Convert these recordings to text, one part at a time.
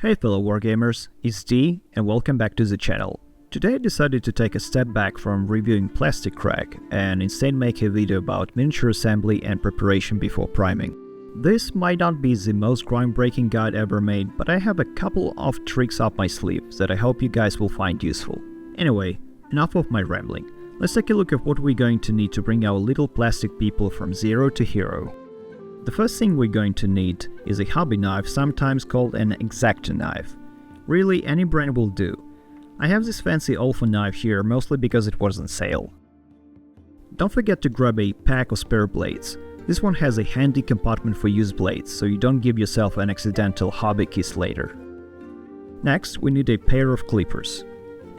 Hey fellow Wargamers, it's D and welcome back to the channel. Today I decided to take a step back from reviewing plastic crack and instead make a video about miniature assembly and preparation before priming. This might not be the most groundbreaking guide ever made, but I have a couple of tricks up my sleeve that I hope you guys will find useful. Anyway, enough of my rambling. Let's take a look at what we're going to need to bring our little plastic people from zero to hero. The first thing we're going to need is a hobby knife, sometimes called an X-Acto knife. Really, any brand will do. I have this fancy Alpha knife here, mostly because it was on sale. Don't forget to grab a pack of spare blades. This one has a handy compartment for used blades, so you don't give yourself an accidental hobby kiss later. Next, we need a pair of clippers.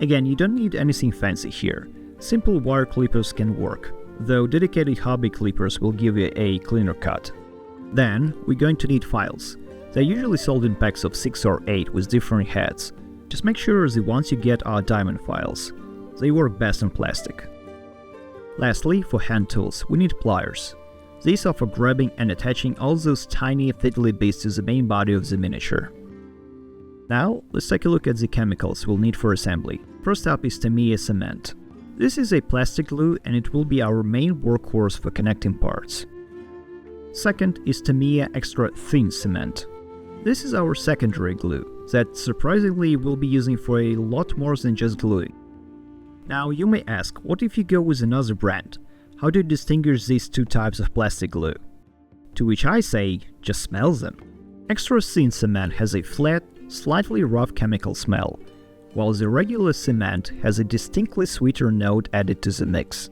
Again, you don't need anything fancy here. Simple wire clippers can work, though dedicated hobby clippers will give you a cleaner cut. Then, we're going to need files. They're usually sold in packs of 6 or 8 with different heads. Just make sure the ones you get are diamond files. They work best on plastic. Lastly, for hand tools, we need pliers. These are for grabbing and attaching all those tiny fiddly bits to the main body of the miniature. Now, let's take a look at the chemicals we'll need for assembly. First up is Tamiya cement. This is a plastic glue and it will be our main workhorse for connecting parts. Second is Tamiya extra thin cement. This is our secondary glue that surprisingly we'll be using for a lot more than just gluing. Now you may ask, what if you go with another brand? How do you distinguish these two types of plastic glue? To which I say, just smell them. Extra thin cement has a flat, slightly rough chemical smell, while the regular cement has a distinctly sweeter note added to the mix.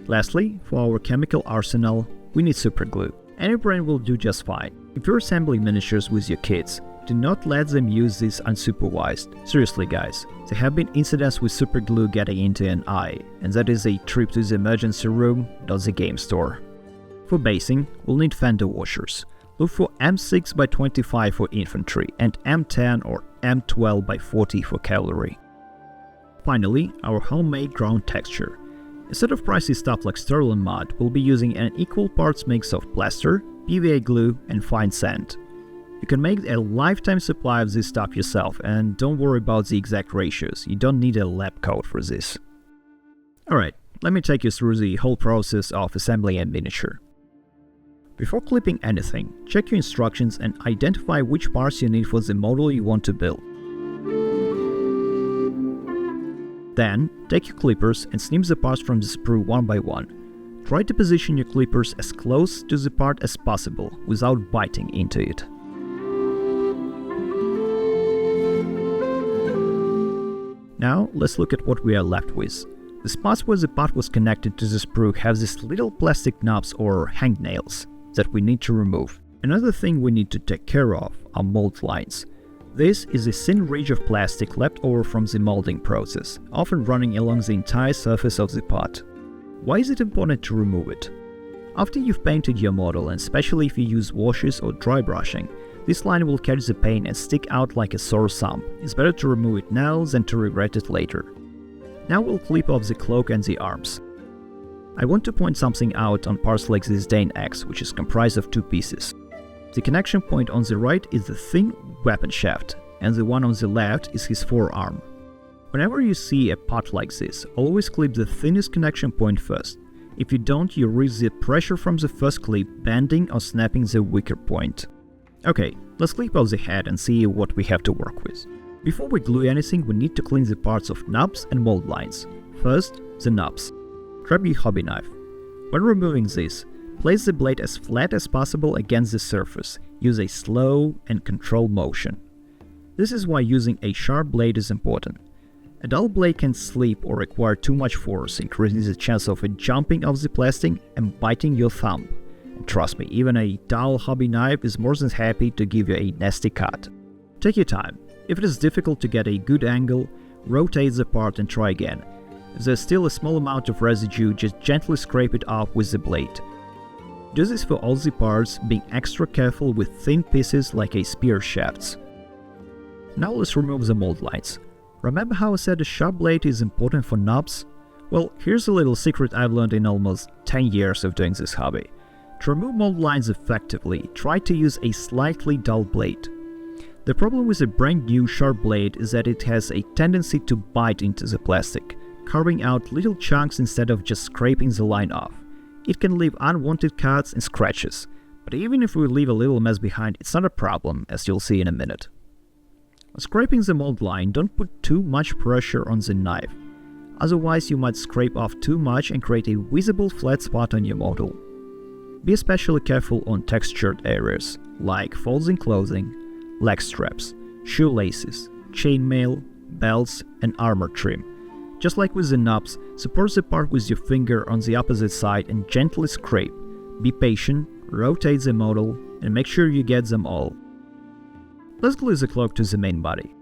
Lastly, for our chemical arsenal, we need superglue. Any brand will do just fine. If you're assembling miniatures with your kids, do not let them use this unsupervised. Seriously guys, there have been incidents with superglue getting into an eye, and that is a trip to the emergency room, not the game store. For basing, we'll need fender washers. Look for M6x25 for infantry and M10 or M12x40 for cavalry. Finally, our homemade ground texture. Instead of pricey stuff like sterling mud, we'll be using an equal parts mix of plaster, PVA glue, and fine sand. You can make a lifetime supply of this stuff yourself, and don't worry about the exact ratios, you don't need a lab coat for this. Alright, let me take you through the whole process of assembling a miniature. Before clipping anything, check your instructions and identify which parts you need for the model you want to build. Then, take your clippers and snip the parts from the sprue one by one. Try to position your clippers as close to the part as possible without biting into it. Now, let's look at what we are left with. The spots where the part was connected to the sprue have these little plastic knobs or hangnails that we need to remove. Another thing we need to take care of are mold lines. This is a thin ridge of plastic left over from the molding process, often running along the entire surface of the pot. Why is it important to remove it? After you've painted your model, and especially if you use washes or dry brushing, this line will catch the paint and stick out like a sore thumb. It's better to remove it now than to regret it later. Now we'll clip off the cloak and the arms. I want to point something out on parts like this Dane axe, which is comprised of two pieces. The connection point on the right is the thin weapon shaft, and the one on the left is his forearm. Whenever you see a pot like this, always clip the thinnest connection point first. If you don't, you risk the pressure from the first clip bending or snapping the weaker point. Okay, let's clip off the head and see what we have to work with. Before we glue anything, we need to clean the parts of nubs and mold lines. First, the nubs. Grab your hobby knife. When removing this, place the blade as flat as possible against the surface. Use a slow and controlled motion. This is why using a sharp blade is important. A dull blade can slip or require too much force, increasing the chance of it jumping off the plastic and biting your thumb. And trust me, even a dull hobby knife is more than happy to give you a nasty cut. Take your time. If it is difficult to get a good angle, rotate the part and try again. If there's still a small amount of residue, just gently scrape it off with the blade. Do this for all the parts, being extra careful with thin pieces like a spear shafts. Now let's remove the mold lines. Remember how I said a sharp blade is important for nubs? Well, here's a little secret I've learned in almost 10 years of doing this hobby. To remove mold lines effectively, try to use a slightly dull blade. The problem with a brand new sharp blade is that it has a tendency to bite into the plastic, carving out little chunks instead of just scraping the line off. It can leave unwanted cuts and scratches, but even if we leave a little mess behind, it's not a problem, as you'll see in a minute. When scraping the mold line, don't put too much pressure on the knife, otherwise you might scrape off too much and create a visible flat spot on your model. Be especially careful on textured areas, like folds in clothing, leg straps, shoelaces, chainmail, belts, and armor trim. Just like with the nubs, support the part with your finger on the opposite side and gently scrape. Be patient, rotate the model, and make sure you get them all. Let's glue the cloak to the main body.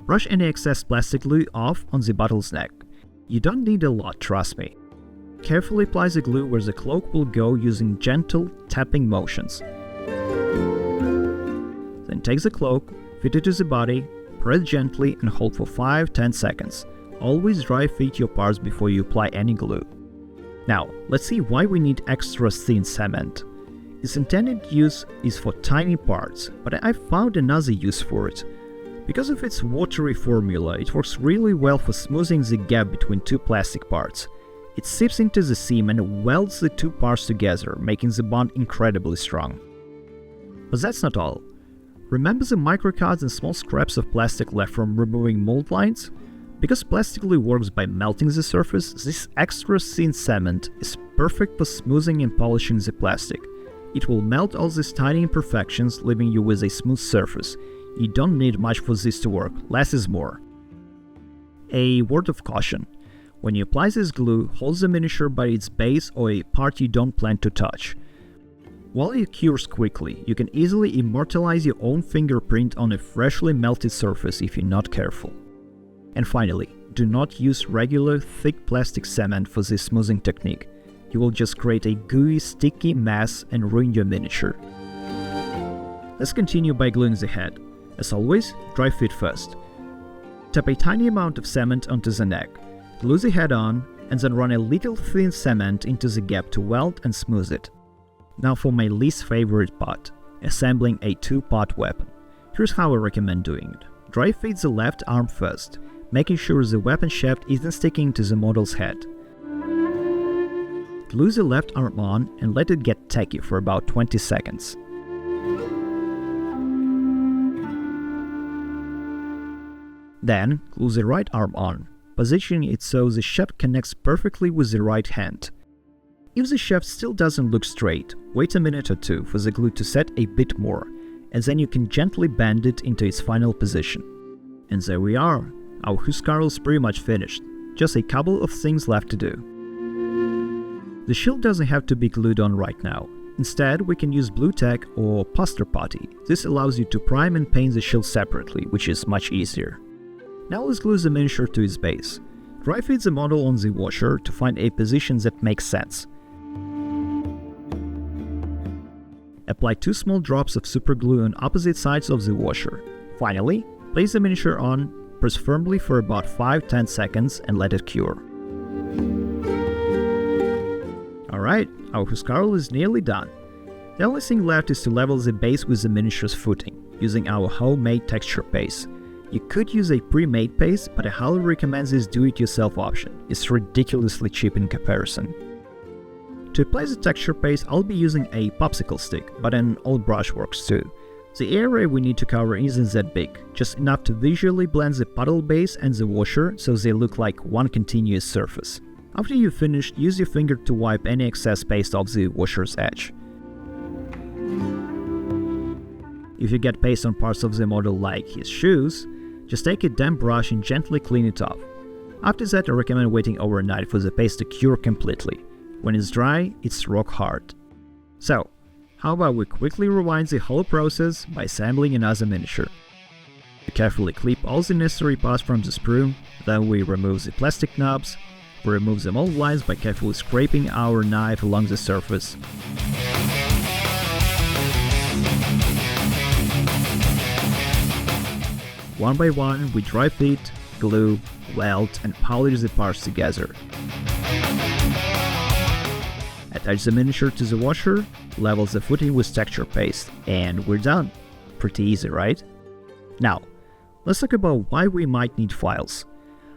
Brush any excess plastic glue off on the bottle's neck. You don't need a lot, trust me. Carefully apply the glue where the cloak will go using gentle tapping motions. Then take the cloak, fit it to the body, press gently and hold for 5-10 seconds. Always dry fit your parts before you apply any glue. Now, let's see why we need extra thin cement. Its intended use is for tiny parts, but I found another use for it. Because of its watery formula, it works really well for smoothing the gap between two plastic parts. It seeps into the seam and welds the two parts together, making the bond incredibly strong. But that's not all. Remember the microcuts and small scraps of plastic left from removing mold lines? Because plastic glue works by melting the surface, this extra thin cement is perfect for smoothing and polishing the plastic. It will melt all these tiny imperfections, leaving you with a smooth surface. You don't need much for this to work, less is more. A word of caution. When you apply this glue, hold the miniature by its base or a part you don't plan to touch. While it cures quickly, you can easily immortalize your own fingerprint on a freshly melted surface if you're not careful. And finally, do not use regular thick plastic cement for this smoothing technique. You will just create a gooey, sticky mess and ruin your miniature. Let's continue by gluing the head. As always, dry fit first. Tap a tiny amount of cement onto the neck. Glue the head on, and then run a little thin cement into the gap to weld and smooth it. Now for my least favorite part, assembling a two-part weapon. Here's how I recommend doing it. Dry fit the left arm first, making sure the weapon shaft isn't sticking to the model's head. Glue the left arm on and let it get tacky for about 20 seconds. Then, glue the right arm on, positioning it so the shaft connects perfectly with the right hand. If the shaft still doesn't look straight, wait a minute or two for the glue to set a bit more, and then you can gently bend it into its final position. And there we are! Our Huskarl's pretty much finished, just a couple of things left to do. The shield doesn't have to be glued on right now. Instead, we can use blue tack or poster putty. This allows you to prime and paint the shield separately, which is much easier. Now let's glue the miniature to its base. Dry fit the model on the washer to find a position that makes sense. Apply 2 small drops of super glue on opposite sides of the washer. Finally, place the miniature on, press firmly for about 5-10 seconds and let it cure. Alright, our Huskarl is nearly done. The only thing left is to level the base with the miniature's footing, using our homemade texture paste. You could use a pre-made paste, but I highly recommend this do-it-yourself option. It's ridiculously cheap in comparison. To apply the texture paste, I'll be using a popsicle stick, but an old brush works too. The area we need to cover isn't that big, just enough to visually blend the puddle base and the washer so they look like one continuous surface. After you've finished, use your finger to wipe any excess paste off the washer's edge. If you get paste on parts of the model like his shoes, just take a damp brush and gently clean it off. After that, I recommend waiting overnight for the paste to cure completely. When it's dry, it's rock hard. So, how about we quickly rewind the whole process by assembling another miniature. We carefully clip all the necessary parts from the sprue, then we remove the plastic knobs. We remove the mold lines by carefully scraping our knife along the surface. One by one, we dry fit, glue, weld, and polish the parts together. Attach the miniature to the washer, level the footing with texture paste, and we're done. Pretty easy, right? Now, let's talk about why we might need files.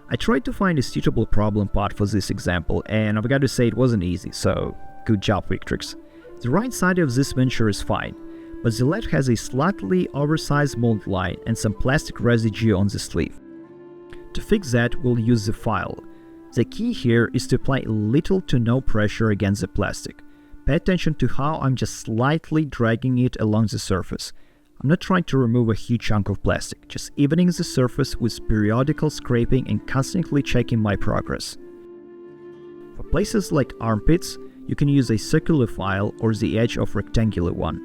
I tried to find a suitable problem part for this example, and I've got to say it wasn't easy, so good job, Victrix. The right side of this miniature is fine, but the left has a slightly oversized mold line and some plastic residue on the sleeve. To fix that, we'll use the file. The key here is to apply little to no pressure against the plastic. Pay attention to how I'm just slightly dragging it along the surface. I'm not trying to remove a huge chunk of plastic, just evening the surface with periodical scraping and constantly checking my progress. For places like armpits, you can use a circular file or the edge of rectangular one.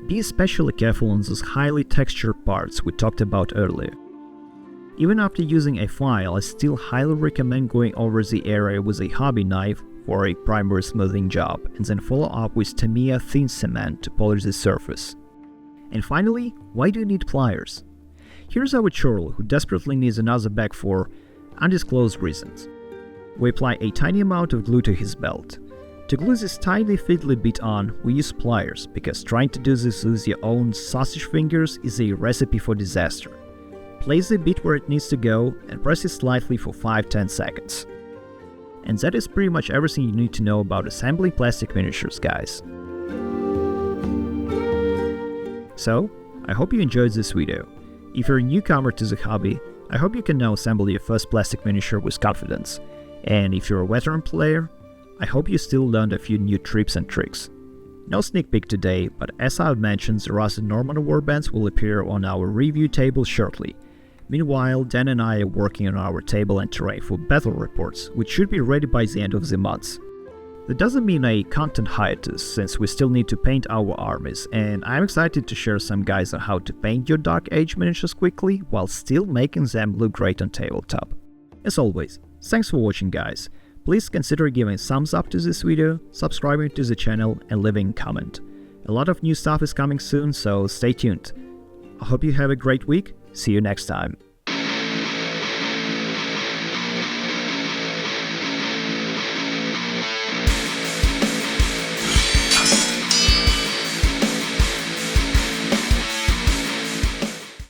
Be especially careful on those highly textured parts we talked about earlier. Even after using a file, I still highly recommend going over the area with a hobby knife for a primary smoothing job, and then follow up with Tamiya thin cement to polish the surface. And finally, why do you need pliers? Here's our churl who desperately needs another bag for undisclosed reasons. We apply a tiny amount of glue to his belt. To glue this tiny fiddly bit on, we use pliers, because trying to do this with your own sausage fingers is a recipe for disaster. Place the bit where it needs to go and press it slightly for 5-10 seconds. And that is pretty much everything you need to know about assembling plastic miniatures, guys. So, I hope you enjoyed this video. If you're a newcomer to the hobby, I hope you can now assemble your first plastic miniature with confidence. And if you're a veteran player, I hope you still learned a few new tips and tricks. No sneak peek today, but as I've mentioned, the rusted Norman warbands will appear on our review table shortly. Meanwhile, Dan and I are working on our table and terrain for battle reports, which should be ready by the end of the month. That doesn't mean a content hiatus, since we still need to paint our armies, and I'm excited to share some guides on how to paint your Dark Age miniatures quickly while still making them look great on tabletop. As always, thanks for watching, guys. Please consider giving a thumbs up to this video, subscribing to the channel, and leaving a comment. A lot of new stuff is coming soon, so stay tuned. I hope you have a great week. See you next time.